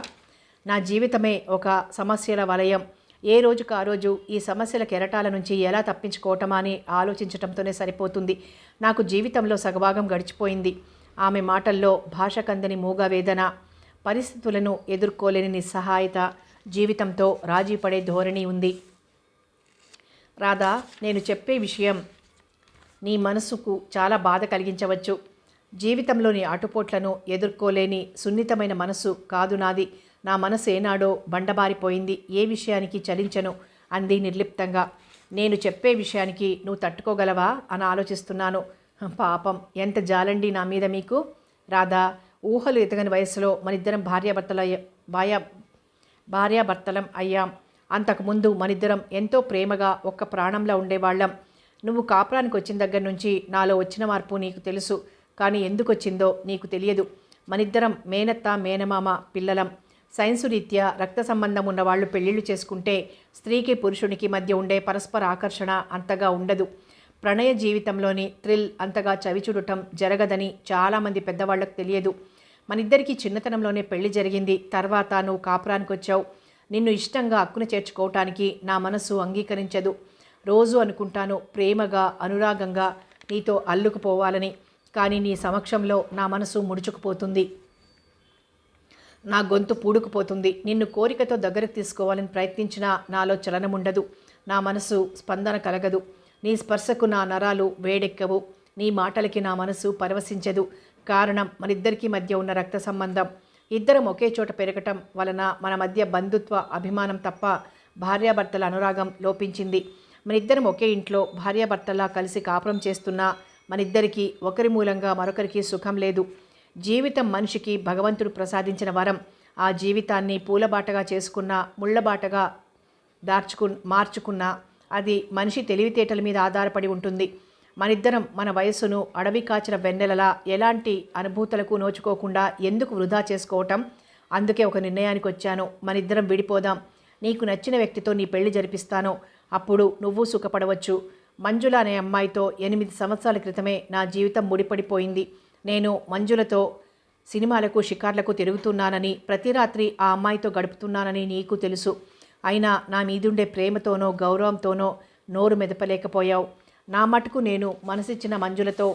నా జీవితమే ఒక సమస్యల వలయం. ఏ రోజుకు ఆ రోజు ఈ సమస్యల కెరటాల నుంచి ఎలా తప్పించుకోవటమా అని ఆలోచించటంతోనే సరిపోతుంది. నాకు జీవితంలో సగభాగం గడిచిపోయింది. ఆమె మాటల్లో భాషకందని మూగవేదన, పరిస్థితులను ఎదుర్కోలేని నిస్సహాయత, జీవితంతో రాజీ పడే ధోరణి ఉంది. రాధా, నేను చెప్పే విషయం నీ మనసుకు చాలా బాధ కలిగించవచ్చు. జీవితంలోని ఆటుపోట్లను ఎదుర్కోలేని సున్నితమైన మనసు కాదు నాది. నా మనసు ఏనాడో బండబారిపోయింది. ఏ విషయానికి చలించను అంది నిర్లిప్తంగా. నేను చెప్పే విషయానికి నువ్వు తట్టుకోగలవా అని ఆలోచిస్తున్నాను. పాపం, ఎంత జాలండి నా మీద మీకు. రాధా, ఊహలు ఎదగని వయసులో మనిద్దరం భార్యాభర్తలం అయ్యాం. అంతకుముందు మనిద్దరం ఎంతో ప్రేమగా ఒక్క ప్రాణంలో ఉండేవాళ్ళం. నువ్వు కాపురానికి వచ్చిన దగ్గర నుంచి నాలో వచ్చిన మార్పు నీకు తెలుసు. కానీ ఎందుకు వచ్చిందో నీకు తెలియదు. మనిద్దరం మేనత్త మేనమామ పిల్లలం. సైన్సు రీత్యా రక్త సంబంధం ఉన్నవాళ్లు పెళ్లిళ్ళు చేసుకుంటే స్త్రీకి పురుషునికి మధ్య ఉండే పరస్పర ఆకర్షణ అంతగా ఉండదు. ప్రణయ జీవితంలోని థ్రిల్ అంతగా చవిచూడటం జరగదని చాలామంది పెద్దవాళ్లకు తెలియదు. మనిద్దరికీ చిన్నతనంలోనే పెళ్లి జరిగింది. తర్వాత నువ్వు కాపురానికి వచ్చావు. నిన్ను ఇష్టంగా హక్కున చేర్చుకోవటానికి నా మనసు అంగీకరించదు. రోజు అనుకుంటాను ప్రేమగా అనురాగంగా నీతో అల్లుకుపోవాలని. కానీ నీ సమక్షంలో నా మనసు ముడుచుకుపోతుంది, నా గొంతు పూడుకుపోతుంది. నిన్ను కోరికతో దగ్గరకు తీసుకోవాలని ప్రయత్నించినా నాలో చలనముండదు, నా మనసు స్పందన కలగదు. నీ స్పర్శకు నా నరాలు వేడెక్కవు, నీ మాటలకి నా మనసు పరవశించదు. కారణం మనిద్దరికీ మధ్య ఉన్న రక్త సంబంధం. ఇద్దరం ఒకే చోట పెరగటం వలన మన మధ్య బంధుత్వ అభిమానం తప్ప భార్యాభర్తల అనురాగం లోపించింది. మనిద్దరం ఒకే ఇంట్లో భార్యాభర్తలా కలిసి కాపురం చేస్తున్నా మనిద్దరికీ ఒకరి మూలంగా మరొకరికి సుఖం లేదు. జీవితం మనిషికి భగవంతుడు ప్రసాదించిన వరం. ఆ జీవితాన్ని పూలబాటగా చేసుకున్నా ముళ్ళబాటగా మార్చుకున్నా అది మనిషి తెలివితేటల మీద ఆధారపడి ఉంటుంది. మనిద్దరం మన వయస్సును అడవి కాచిన వెన్నెలలా ఎలాంటి అనుభూతులకు నోచుకోకుండా ఎందుకు వృధా చేసుకోవటం? అందుకే ఒక నిర్ణయానికి వచ్చాను. మనిద్దరం విడిపోదాం. నీకు నచ్చిన వ్యక్తితో నీ పెళ్లి జరిపిస్తాను. అప్పుడు నువ్వు సుఖపడవచ్చు. మంజుల అనే అమ్మాయితో 8 సంవత్సరాల క్రితమే నా జీవితం ముడిపడిపోయింది. నేను మంజులతో సినిమాలకు షికార్లకు తిరుగుతున్నానని, ప్రతి రాత్రి ఆ అమ్మాయితో గడుపుతున్నానని నీకు తెలుసు. అయినా నా మీదుండే ప్రేమతోనో గౌరవంతోనో నోరు మెదపలేకపోయావు. నా మటుకు నేను మనసిచ్చిన మంజులతో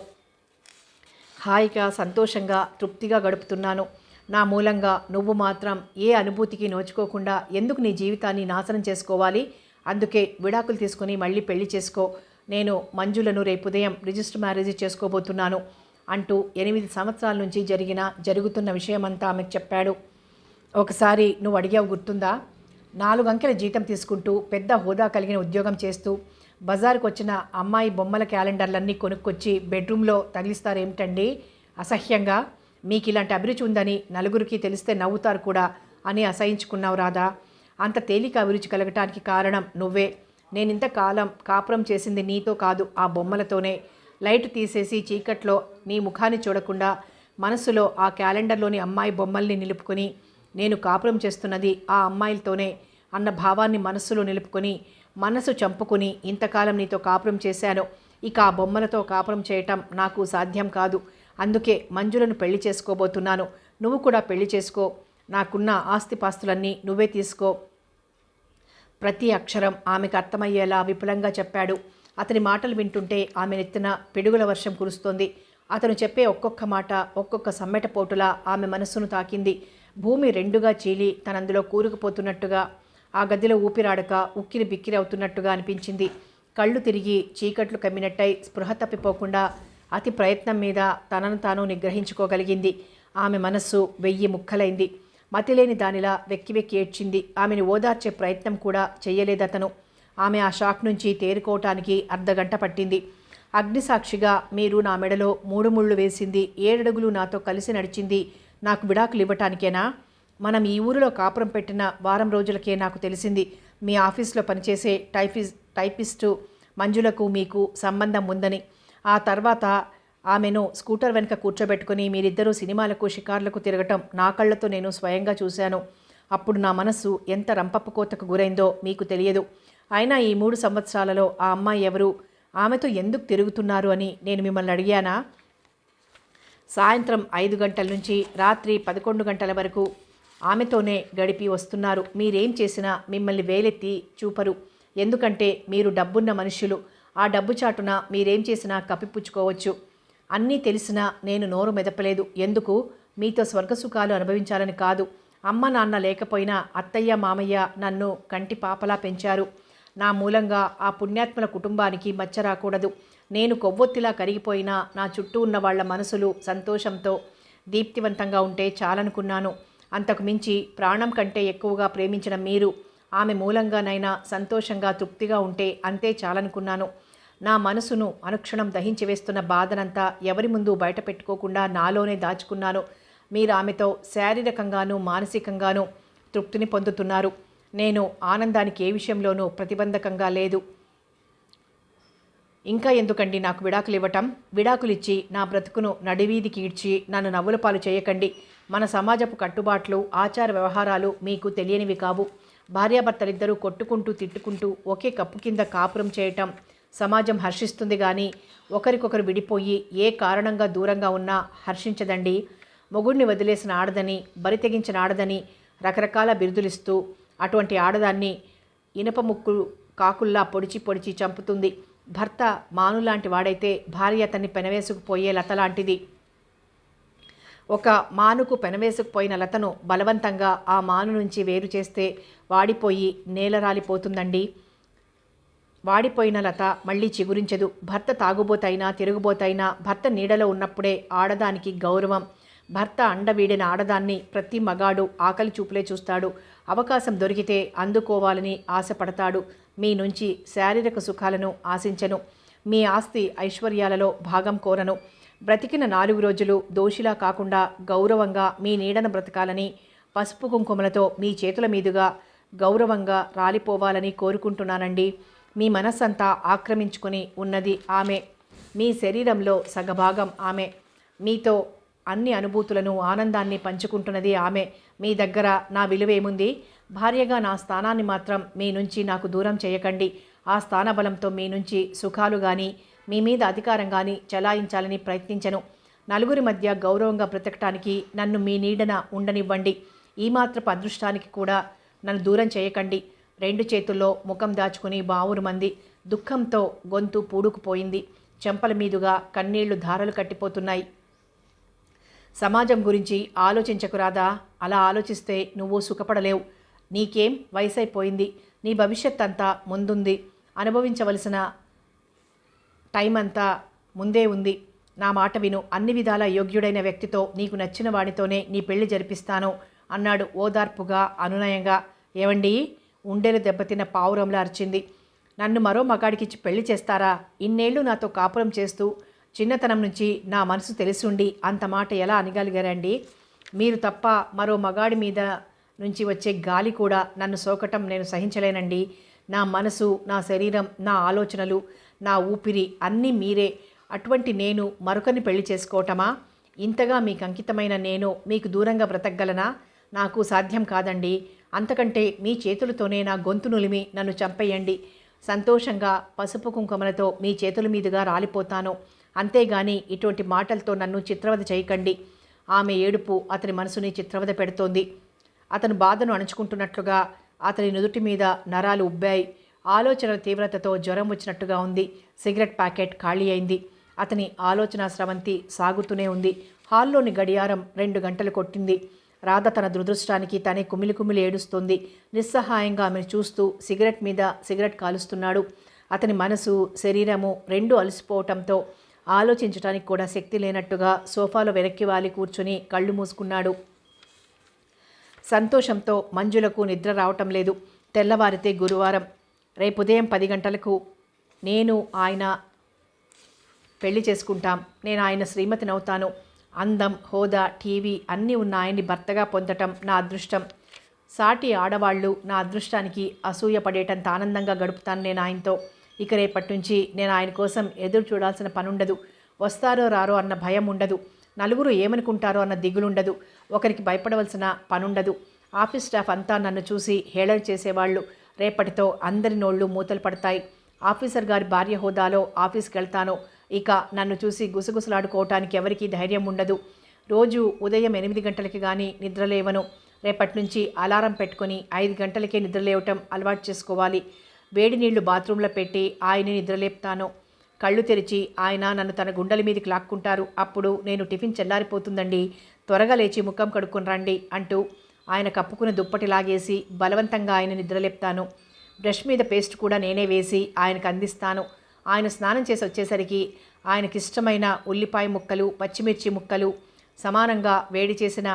హాయిగా సంతోషంగా తృప్తిగా గడుపుతున్నాను. నా మూలంగా నువ్వు మాత్రం ఏ అనుభూతికి నోచుకోకుండా ఎందుకు నీ జీవితాన్ని నాశనం చేసుకోవాలి? అందుకే విడాకులు తీసుకుని మళ్ళీ పెళ్లి చేసుకో. నేను మంజులను రేపు ఉదయం రిజిస్టర్ మ్యారేజ్ చేసుకోబోతున్నాను అంటూ 8 సంవత్సరాల నుంచి జరుగుతున్న విషయమంతా ఆమెకు చెప్పాడు. ఒకసారి నువ్వు అడిగావు గుర్తుందా? 4 అంకెల జీతం తీసుకుంటూ పెద్ద హోదా కలిగిన ఉద్యోగం చేస్తూ బజారుకు వచ్చిన అమ్మాయి బొమ్మల క్యాలెండర్లన్నీ కొనుక్కొచ్చి బెడ్రూమ్లో తగిలిస్తారేమిటండి? అసహ్యంగా. మీకు ఇలాంటి అభిరుచి ఉందని నలుగురికి తెలిస్తే నవ్వుతారు కూడా అని అసహించుకున్నావు రాదా. అంత తేలిక అభిరుచి కలగటానికి కారణం నువ్వే. నేనింతకాలం కాపురం చేసింది నీతో కాదు, ఆ బొమ్మలతోనే. లైట్ తీసేసి చీకట్లో నీ ముఖాన్ని చూడకుండా మనసులో ఆ క్యాలెండర్లోని అమ్మాయి బొమ్మల్ని నిలుపుకొని నేను కాపురం చేస్తున్నది ఆ అమ్మాయిలతోనే అన్న భావాన్ని మనస్సులో నిలుపుకొని మనసు చంపుకుని ఇంతకాలం నీతో కాపురం చేశాను. ఇక ఆ బొమ్మలతో కాపురం చేయటం నాకు సాధ్యం కాదు. అందుకే మంజులను పెళ్లి చేసుకోబోతున్నాను. నువ్వు కూడా పెళ్లి చేసుకో. నాకున్న ఆస్తిపాస్తులన్నీ నువ్వే తీసుకో. ప్రతి అక్షరం ఆమెకు అర్థమయ్యేలా విపులంగా చెప్పాడు. అతని మాటలు వింటుంటే ఆమె నెత్తిన పిడుగుల వర్షం కురుస్తోంది. అతను చెప్పే ఒక్కొక్క మాట ఒక్కొక్క సమ్మెటపోటులా ఆమె మనస్సును తాకింది. భూమి రెండుగా చీలి తనందులో కూరుకుపోతున్నట్టుగా, ఆ గదిలో ఊపిరాడక ఉక్కిరి బిక్కిరి అవుతున్నట్టుగా అనిపించింది. కళ్ళు తిరిగి చీకట్లు కమ్మినట్టయి స్పృహ తప్పిపోకుండా అతి ప్రయత్నం మీద తనను తాను నిగ్రహించుకోగలిగింది. ఆమె మనస్సు 1000 ముక్కలైంది. మతిలేని దానిలా వెక్కి వెక్కి ఏడ్చింది. ఆమెను ఓదార్చే ప్రయత్నం కూడా చెయ్యలేదతను. ఆమె ఆ షాక్ నుంచి తేరుకోవటానికి అర్ధగంట పట్టింది. అగ్నిసాక్షిగా మీరు నా మెడలో 3 ముళ్ళు వేసింది, 7 అడుగులు నాతో కలిసి నడిచింది నాకు విడాకులు ఇవ్వటానికేనా? మనం ఈ ఊరిలో కాపురం పెట్టిన వారం రోజులకే నాకు తెలిసింది మీ ఆఫీస్లో పనిచేసే టైపిస్టు మంజులకు మీకు సంబంధం ఉందని. ఆ తర్వాత ఆమెను స్కూటర్ వెనుక కూర్చోబెట్టుకుని మీరిద్దరూ సినిమాలకు షికార్లకు తిరగటం నా కళ్ళతో నేను స్వయంగా చూశాను. అప్పుడు నా మనసు ఎంత రంపపు కోతకు గురైందో మీకు తెలియదు. అయినా ఈ 3 సంవత్సరాలలో ఆ అమ్మాయి ఎవరు? ఆమెతో ఎందుకు తిరుగుతున్నారు అని నేను మిమ్మల్ని అడిగానా? సాయంత్రం 5 గంటల నుంచి రాత్రి 11 గంటల వరకు ఆమెతోనే గడిపి వస్తున్నారు. మీరేం చేసినా మిమ్మల్ని వేలెత్తి చూపరు. ఎందుకంటే మీరు డబ్బున్న మనుష్యులు. ఆ డబ్బు చాటున మీరేం చేసినా కప్పిపుచ్చుకోవచ్చు. అన్నీ తెలిసినా నేను నోరు మెదపలేదు. ఎందుకు? మీతో స్వర్గసుఖాలు అనుభవించాలని కాదు. అమ్మ నాన్న లేకపోయినా అత్తయ్య మామయ్య నన్ను కంటి పాపలా పెంచారు. నా మూలంగా ఆ పుణ్యాత్మల కుటుంబానికి మచ్చ రాకూడదు. నేను కొవ్వొత్తిలా కరిగిపోయినా నా చుట్టూ ఉన్న వాళ్ళ మనసులు సంతోషంతో దీప్తివంతంగా ఉంటే చాలనుకున్నాను. అంతకు మించి ప్రాణం కంటే ఎక్కువగా ప్రేమించిన మీరు ఆమె మూలంగానైనా సంతోషంగా తృప్తిగా ఉంటే అంతే చాలనుకున్నాను. నా మనసును అనుక్షణం దహించి వేస్తున్న బాధనంతా ఎవరి ముందు బయట పెట్టుకోకుండా నాలోనే దాచుకున్నాను. మీరు ఆమెతో శారీరకంగానూ మానసికంగానూ తృప్తిని పొందుతున్నారు. నేను ఆనందానికి ఏ విషయంలోనూ ప్రతిబంధకంగా లేదు. ఇంకా ఎందుకండి నాకు విడాకులు ఇవ్వటం? విడాకులిచ్చి నా బ్రతుకును నడివీధికి ఈడ్చి నన్ను నవ్వుల పాలు చేయకండి. మన సమాజపు కట్టుబాట్లు, ఆచార వ్యవహారాలు మీకు తెలియనివి కావు. భార్యాభర్తలిద్దరూ కొట్టుకుంటూ తిట్టుకుంటూ ఒకే కప్పు కింద కాపురం చేయటం సమాజం హర్షిస్తుంది కానీ ఒకరికొకరు విడిపోయి ఏ కారణంగా దూరంగా ఉన్నా హర్షించదండి. మొగుడిని వదిలేసిన ఆడదని, బరి తెగించిన ఆడదని రకరకాల బిరుదులిస్తూ అటువంటి ఆడదాన్ని ఇనప ముక్కు కాకుల్లా పొడిచి పొడిచి చంపుతుంది. భర్త మానులాంటి వాడైతే భార్య అతన్ని పెనవేసుకుపోయే లత లాంటిది. ఒక మానుకు పెనవేసుకుపోయిన లతను బలవంతంగా ఆ మాను నుంచి వేరు చేస్తే వాడిపోయి నేలరాలిపోతుందండి. వాడిపోయిన లత మళ్ళీ చిగురించదు. భర్త తాగుబోతైనా తిరుగుబోతైనా భర్త నీడలో ఉన్నప్పుడే ఆడదానికి గౌరవం. భర్త అండవీడిన ఆడదాన్ని ప్రతి మగాడు ఆకలి చూపులే చూస్తాడు. అవకాశం దొరికితే అందుకోవాలని ఆశపడతాడు. మీ నుంచి శారీరక సుఖాలను ఆశించను. మీ ఆస్తి ఐశ్వర్యాలలో భాగం కోరను. బ్రతికిన 4 రోజులు దోషిలా కాకుండా గౌరవంగా మీ నీడను బ్రతకాలని, పసుపు కుంకుమలతో మీ చేతుల మీదుగా గౌరవంగా రాలిపోవాలని కోరుకుంటున్నానండి. మీ మనస్సంతా ఆక్రమించుకుని ఉన్నది ఆమె. మీ శరీరంలో సగభాగం ఆమె. మీతో అన్ని అనుభూతులను, ఆనందాన్ని పంచుకుంటున్నది ఆమె. మీ దగ్గర నా విలువేముంది? భార్యగా నా స్థానాన్ని మాత్రం మీ నుంచి నాకు దూరం చేయకండి. ఆ స్థానబలంతో మీ నుంచి సుఖాలు కానీ, మీ మీద అధికారం కానీ చలాయించాలని ప్రయత్నించను. నలుగురి మధ్య గౌరవంగా బ్రతకటానికి నన్ను మీ నీడన ఉండనివ్వండి. ఈ మాత్రపు అదృష్టానికి కూడా నన్ను దూరం చేయకండి. 2 చేతుల్లో ముఖం దాచుకుని బావురు మంది. దుఃఖంతో గొంతు పూడుకుపోయింది. చెంపల మీదుగా కన్నీళ్లు ధారలు కట్టిపోతున్నాయి. సమాజం గురించి ఆలోచించకురాదా? అలా ఆలోచిస్తే నువ్వు సుఖపడలేవు. నీకేం వయసైపోయింది. నీ భవిష్యత్ అంతా ముందుంది. అనుభవించవలసిన టైం అంతా ముందే ఉంది. నా మాట విను. అన్ని విధాల యోగ్యుడైన వ్యక్తితో, నీకు నచ్చిన వాడితోనే నీ పెళ్లి జరిపిస్తాను అన్నాడు ఓదార్పుగా, అనునయంగా. ఏవండి? ఉండేలు దెబ్బతిన్న పావురంలా అరిచింది. నన్ను మరో మగాడికిచ్చి పెళ్లి చేస్తారా? ఇన్నేళ్లు నాతో కాపురం చేస్తూ చిన్నతనం నుంచి నా మనసు తెలిసుండి అంత మాట ఎలా అనగలిగారండి? మీరు తప్ప మరో మగాడి మీద నుంచి వచ్చే గాలి కూడా నన్ను సోకటం నేను సహించలేనండి. నా మనసు, నా శరీరం, నా ఆలోచనలు, నా ఊపిరి అన్నీ మీరే. అటువంటి నేను మరొకరిని పెళ్లి చేసుకోవటమా? ఇంతగా మీకు అంకితమైన నేను మీకు దూరంగా బ్రతకగలనా? నాకు సాధ్యం కాదండి. అంతకంటే మీ చేతులతోనే నా గొంతు నులిమి నన్ను చంపేయండి. సంతోషంగా పసుపు కుంకుమలతో మీ చేతుల మీదుగా రాలిపోతాను. అంతేగాని ఇటువంటి మాటలతో నన్ను చిత్రవద చేయకండి. ఆమె ఏడుపు అతని మనసుని చిత్రవద పెడుతోంది. అతను బాధను అణుచుకుంటున్నట్లుగా అతని నుదుటి మీద నరాలు ఉబ్బాయి. ఆలోచనల తీవ్రతతో జ్వరం వచ్చినట్టుగా ఉంది. సిగరెట్ ప్యాకెట్ ఖాళీ అయింది. అతని ఆలోచన స్రవంతి సాగుతూనే ఉంది. హాల్లోని గడియారం 2 గంటలు కొట్టింది. రాధ తన దురదృష్టానికి తనే కుమిలి కుమిలి ఏడుస్తోంది. నిస్సహాయంగా ఆమెను చూస్తూ సిగరెట్ మీద సిగరెట్ కాలుస్తున్నాడు. అతని మనసు, శరీరము 2 అలసిపోవటంతో ఆలోచించడానికి కూడా శక్తి లేనట్టుగా సోఫాలో వెనక్కి వాలి కూర్చుని కళ్ళు మూసుకున్నాడు. సంతోషంతో మంజులకు నిద్ర రావటం లేదు. తెల్లవారితే గురువారం. రేపు ఉదయం 10 గంటలకు నేను ఆయన పెళ్లి చేసుకుంటాం. నేను ఆయన శ్రీమతినవుతాను. అందం, హోదా, టీవీ అన్నీ ఉన్న ఆయన్ని భర్తగా పొందటం నా అదృష్టం. సాటి ఆడవాళ్ళు నా అదృష్టానికి అసూయ పడేటంత ఆనందంగా గడుపుతాను నేను ఆయనతో. ఇక రేపటి నుంచి నేను ఆయన కోసం ఎదురు చూడాల్సిన పనుండదు. వస్తారో రారో అన్న భయం ఉండదు. నలుగురు ఏమనుకుంటారో అన్న దిగులుండదు. ఒకరికి భయపడవలసిన పనుండదు. ఆఫీస్ స్టాఫ్ అంతా నన్ను చూసి హేళన చేసేవాళ్ళు. రేపటితో అందరి నోళ్ళు మూతలు పడతాయి. ఆఫీసర్ గారి భార్య హోదాలో ఆఫీస్కి వెళ్తాను. ఇక నన్ను చూసి గుసగుసలాడుకోవటానికి ఎవరికీ ధైర్యం ఉండదు. రోజు ఉదయం 8 గంటలకి కానీ నిద్రలేవను. రేపటి నుంచి అలారం పెట్టుకొని 5 గంటలకే నిద్రలేవటం అలవాటు చేసుకోవాలి. వేడి నీళ్లు బాత్రూంలో పెట్టి ఆయన్ని నిద్రలేపుతాను. కళ్ళు తెరిచి ఆయన నన్ను తన గుండెల మీదకి లాక్కుంటారు. అప్పుడు నేను టిఫిన్ చల్లారిపోతుందండి, త్వరగా లేచి ముఖం కడుక్కొని రండి అంటూ ఆయన కప్పుకున్న దుప్పటి లాగేసి బలవంతంగా ఆయన నిద్రలేపుతాను. బ్రష్ మీద పేస్ట్ కూడా నేనే వేసి ఆయనకు అందిస్తాను. ఆయన స్నానం చేసి వచ్చేసరికి ఆయనకిష్టమైన ఉల్లిపాయ ముక్కలు, పచ్చిమిర్చి ముక్కలు, సమానంగా వేడి చేసిన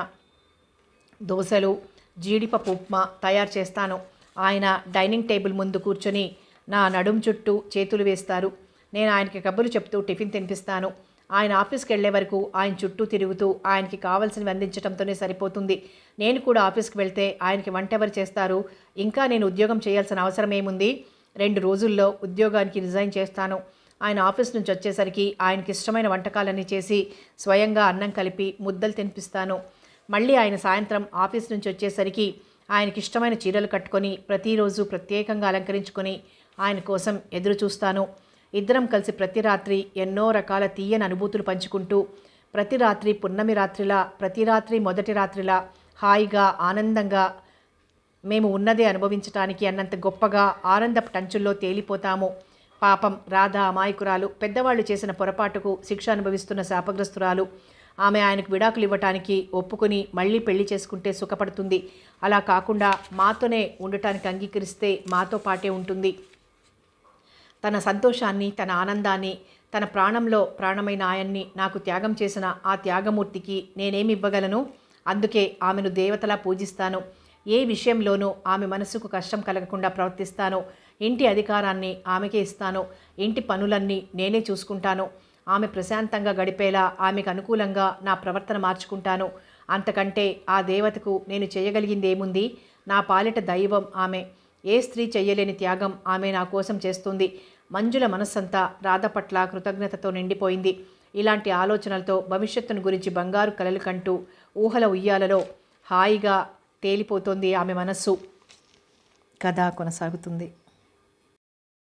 దోశలు, జీడిపప్పు ఉప్మా తయారు చేస్తాను. ఆయన డైనింగ్ టేబుల్ ముందు కూర్చొని నా నడుం చుట్టూ చేతులు వేస్తారు. నేను ఆయనకి కబుర్లు చెప్తూ టిఫిన్ తినిపిస్తాను. ఆయన ఆఫీస్కి వెళ్ళే వరకు ఆయన చుట్టూ తిరుగుతూ ఆయనకి కావాల్సినవి అందించడంతోనే సరిపోతుంది. నేను కూడా ఆఫీస్కి వెళ్తే ఆయనకి వంట ఎవరు చేస్తారు? ఇంకా నేను ఉద్యోగం చేయాల్సిన అవసరం ఏముంది? 2 రోజుల్లో ఉద్యోగానికి రిజైన్ చేస్తాను. ఆయన ఆఫీస్ నుంచి వచ్చేసరికి ఆయనకి ఇష్టమైన వంటకాలన్నీ చేసి స్వయంగా అన్నం కలిపి ముద్దలు తినిపిస్తాను. మళ్ళీ ఆయన సాయంత్రం ఆఫీస్ నుంచి వచ్చేసరికి ఆయనకి ఇష్టమైన చీరలు కట్టుకొని ప్రతిరోజు ప్రత్యేకంగా అలంకరించుకొని ఆయన కోసం ఎదురు చూస్తాను. ఇద్దరం కలిసి ప్రతి రాత్రి ఎన్నో రకాల తీయని అనుభూతులు పంచుకుంటూ ప్రతి రాత్రి పున్నమి రాత్రిలా, ప్రతి రాత్రి మొదటి రాత్రిలా హాయిగా ఆనందంగా మేము ఉన్నదే అనుభవించటానికి అన్నంత గొప్పగా ఆనందపు టంచుల్లో తేలిపోతాము. పాపం రాధ అమాయకురాలు, పెద్దవాళ్ళు చేసిన పొరపాటుకు శిక్ష అనుభవిస్తున్న శాపగ్రస్తురాలు. ఆమె ఆయనకు విడాకులు ఇవ్వటానికి ఒప్పుకొని మళ్ళీ పెళ్లి చేసుకుంటే సుఖపడుతుంది. అలా కాకుండా మాతోనే ఉండటానికి అంగీకరిస్తే మాతో పాటే ఉంటుంది. తన సంతోషాన్ని, తన ఆనందాన్ని, తన ప్రాణంలో ప్రాణమైన ఆయన్ని నాకు త్యాగం చేసిన ఆ త్యాగమూర్తికి నేనేమి ఇవ్వగలను? అందుకే ఆమెను దేవతలా పూజిస్తాను. ఏ విషయంలోనూ ఆమె మనసుకు కష్టం కలగకుండా ప్రవర్తిస్తాను. ఇంటి అధికారాన్ని ఆమెకే ఇస్తాను. ఇంటి పనులన్నీ నేనే చూసుకుంటాను. ఆమె ప్రశాంతంగా గడిపేలా ఆమెకు అనుకూలంగా నా ప్రవర్తన మార్చుకుంటాను. అంతకంటే ఆ దేవతకు నేను చేయగలిగింది ఏముంది? నా పాలిట దైవం ఆమె. ఏ స్త్రీ చెయ్యలేని త్యాగం ఆమె నా కోసం చేస్తుంది. మంజుల మనస్సంతా రాధ పట్ల కృతజ్ఞతతో నిండిపోయింది. ఇలాంటి ఆలోచనలతో భవిష్యత్తును గురించి బంగారు కలలు కంటూ ఊహల ఉయ్యాలలో హాయిగా తేలిపోతోంది ఆమె మనస్సు. కథ కొనసాగుతుంది.